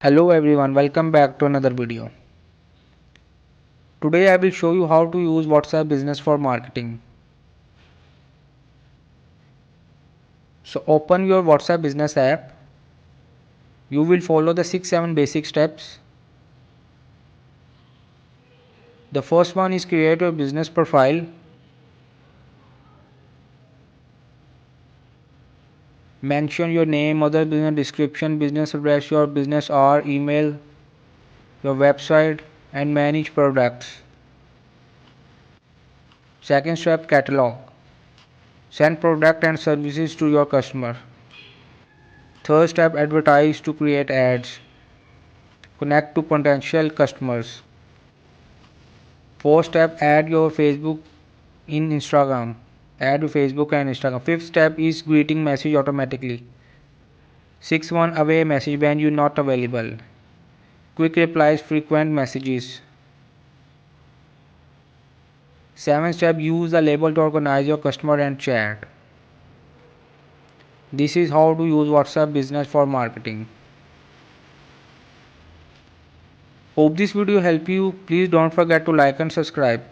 Hello everyone, welcome back to another video. Today I will show you how to use WhatsApp Business for marketing. So open your WhatsApp Business app. You will follow the 6-7 basic steps. The first one is create your business profile. Mention your name, other business description, business address, your business hour, email, your website and manage products. Second step, catalog. Send product and services to your customer. Third step, advertise to create ads. Connect to potential customers. Fourth step, add your Facebook in Instagram. Add your Facebook and Instagram. Fifth step is greeting message automatically. Sixth one, away message when you not available. Quick replies, frequent messages. Seventh step, use the label to organize your customer and chat. This is how to use WhatsApp Business for marketing. Hope this video help you. Please don't forget to like and subscribe.